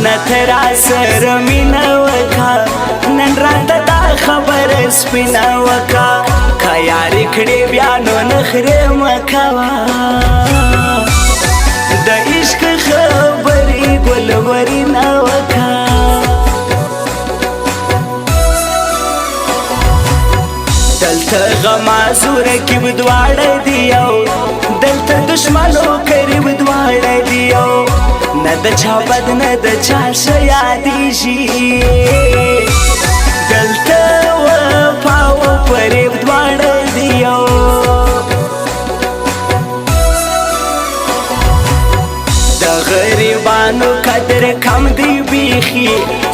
مانت را سر مینا وکا نن رات دا خبر سپینا وکا خیاری کړي بیا نو نخره مکوا د عشق خبرې ګلوري نا وکا دلته غما زور کې بدواړه دیو دلته دشمنو قریب دواړه دیو نه د چا بد نه د چا شیادی شي دلته وفا و فریب دواړه دیو د غریبانو قدر کم دی بیخي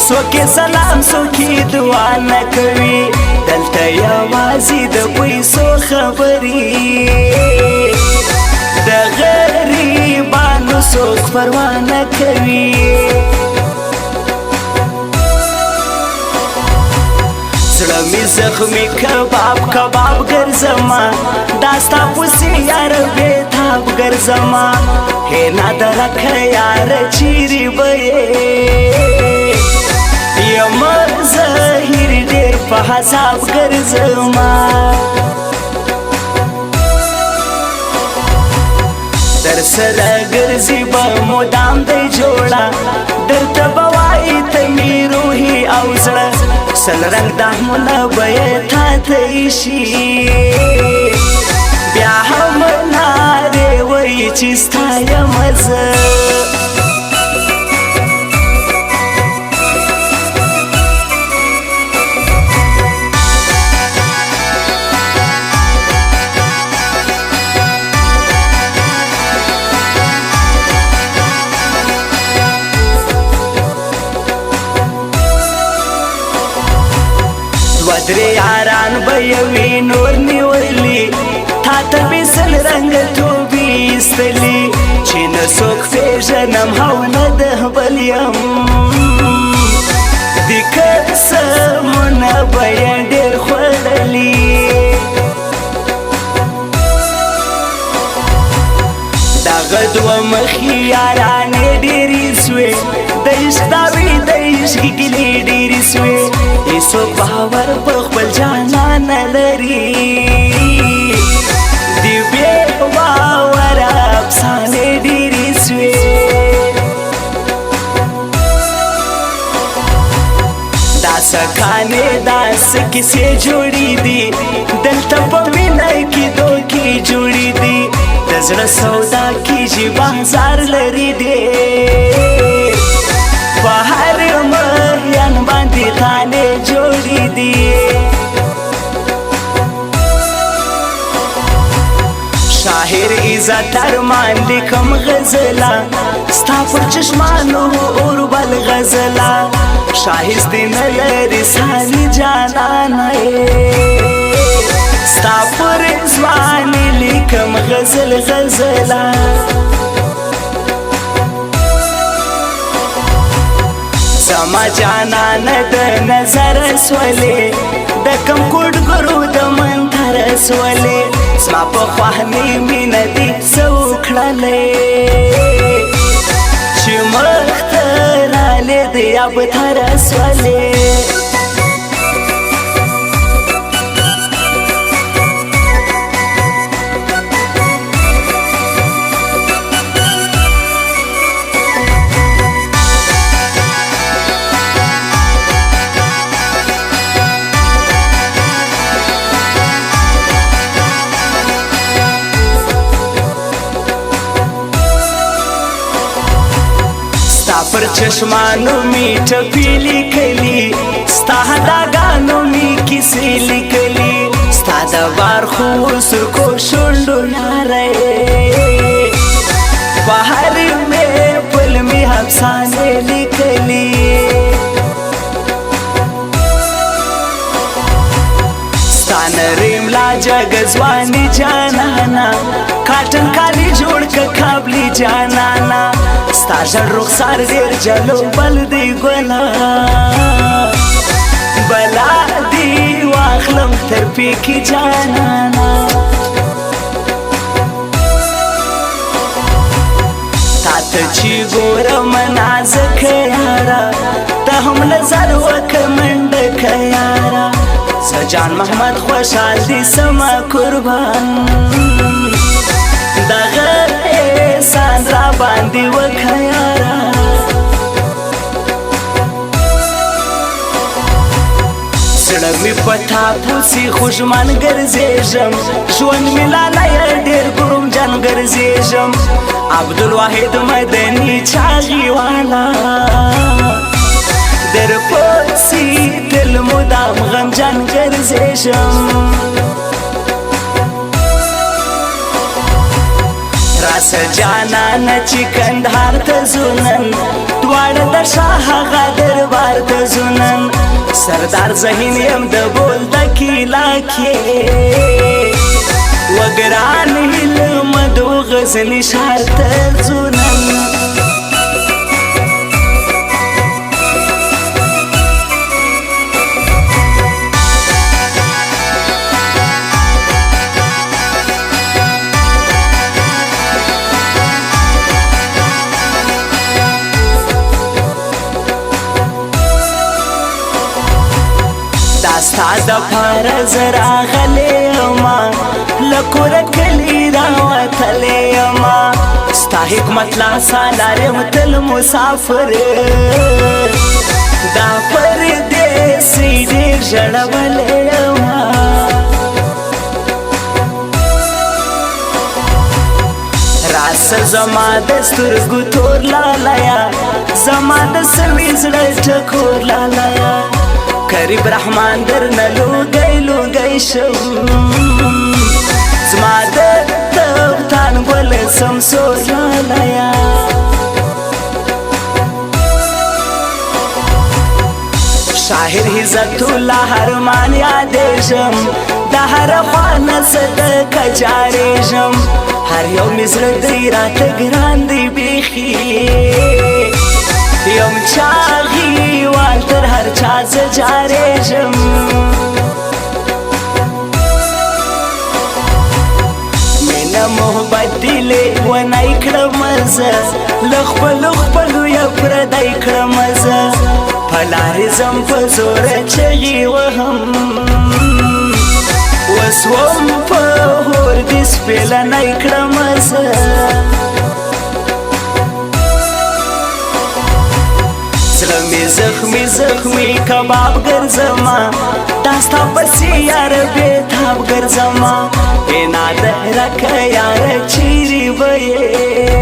څوک سلام څوک دعا نه کوي دلته یوازې د پیسو خبرې د غریبانو څوک پروا نه کوي زړه مې زخمي کباب کباب ګرځما دا ستا پسې یار بېتاب ګرځما هې نادرکه یار چیرې به یې یم زهیر ډېر په حساب ګرځما در سره ګرځي به مدام دی جوړه درته به وایي ته مې روحي او زړه سل رنګ دامونه به یې تا ته ایښي بیا هم نارې وایي چې ستا یم زه درې یاران به یوې نور نیولي تا ته مې سل رنګه توبې ایستلي چې نه څوک پېژنم او نه د بل یم د قسمونه به یې ډېر خوړلي دغه دوه مخي یارانې ډېرې سوې د عشق دعوې د عشق ګیلې ډېرې سوې هیڅوک باور په خپل جانان نه لري د بې باوره افسانې ډېرې سوې دا سکانې داسې کیسې جوړې دي دلته په مینه کې دوکې جوړې دي د زړه سودا کېږي بازار لري ډېر په هر مهیان باندې خانې جوړې دي شاعر عزت ارمان لیکم غزلا ستا پر چشمانو اور بل غزلا شایسته نه لري سالي جانانه ستا پر ځواني لیکم غزل غزلا زما جانان د نظر سولې د کم کوډ ګرو د منتر سولې زما په خوانې مینه دې سوکړلې چې مخترالې دې اب تر سولې پر چشمانو می ټپې لیکلي ستا داګانو می کیسې لیکلي ستا د بار خو سرکو شونډو یارې په هر مې پل می افسانې لیکلي ستا نریم لا جګ ځواني جانانا کاټن کالي جوړ که کابلی جانانا ستا ژړ رخسار ډېر جلو بل دی ګله بلا دی واخلم تر پیکي جانانا تا ته چې ګورم نازکه یاره ته هم نظر وکړه منډکه یاره زه جان محمد خوشحال دي سمه قربان دغه احسان را باندې وکړه یاره زړه مې په تاپوسي خوږمن ګرځېږم ژوند مې لالی ډېر ګرومجن ګرځېږم عبدالواحد مدني چاغي والا در پسې تل مدام غمجن ګرځېږم راسه جانانه چې کندهار ته ځو نن دواړه د شاه هغه دربار ته ځو نن سردار ذهین یم د بولدکي علاقې وګران علم د غزني ښار ته ځو نن ستا د پاره زه راغلی یما له کوره کلي راوتلی یما ستا حکمت لاسه لارم تل مسافر دا پردیسي ډېر ژړولی یما راسه زما د سترګو تور لالیه زما د سوي زړه ټکور لالیه قریب رحمان در نه لوګی لوګی شم زما د تفتان ګل سمسور لالیه شاعر عزت الله ارمان یادېږم د هره خوا نه صدقه جارېږم هر یو مې زړه دی راته ګران دی بیخي یم چاغي وال تر هر چا زه جارېږم مینه محبت دلې ونی کړم زه له خپلو خپلو یې پردی کړم زه په لارې ځم په زوره چغې وهم اوس وم په هور دې سپېلنی کړم زه زړه مې زخمي زخمي کباب ګرځما دا ستا پسې یاره بېتاب ګرځما ای نادره که یاره چیرې به یې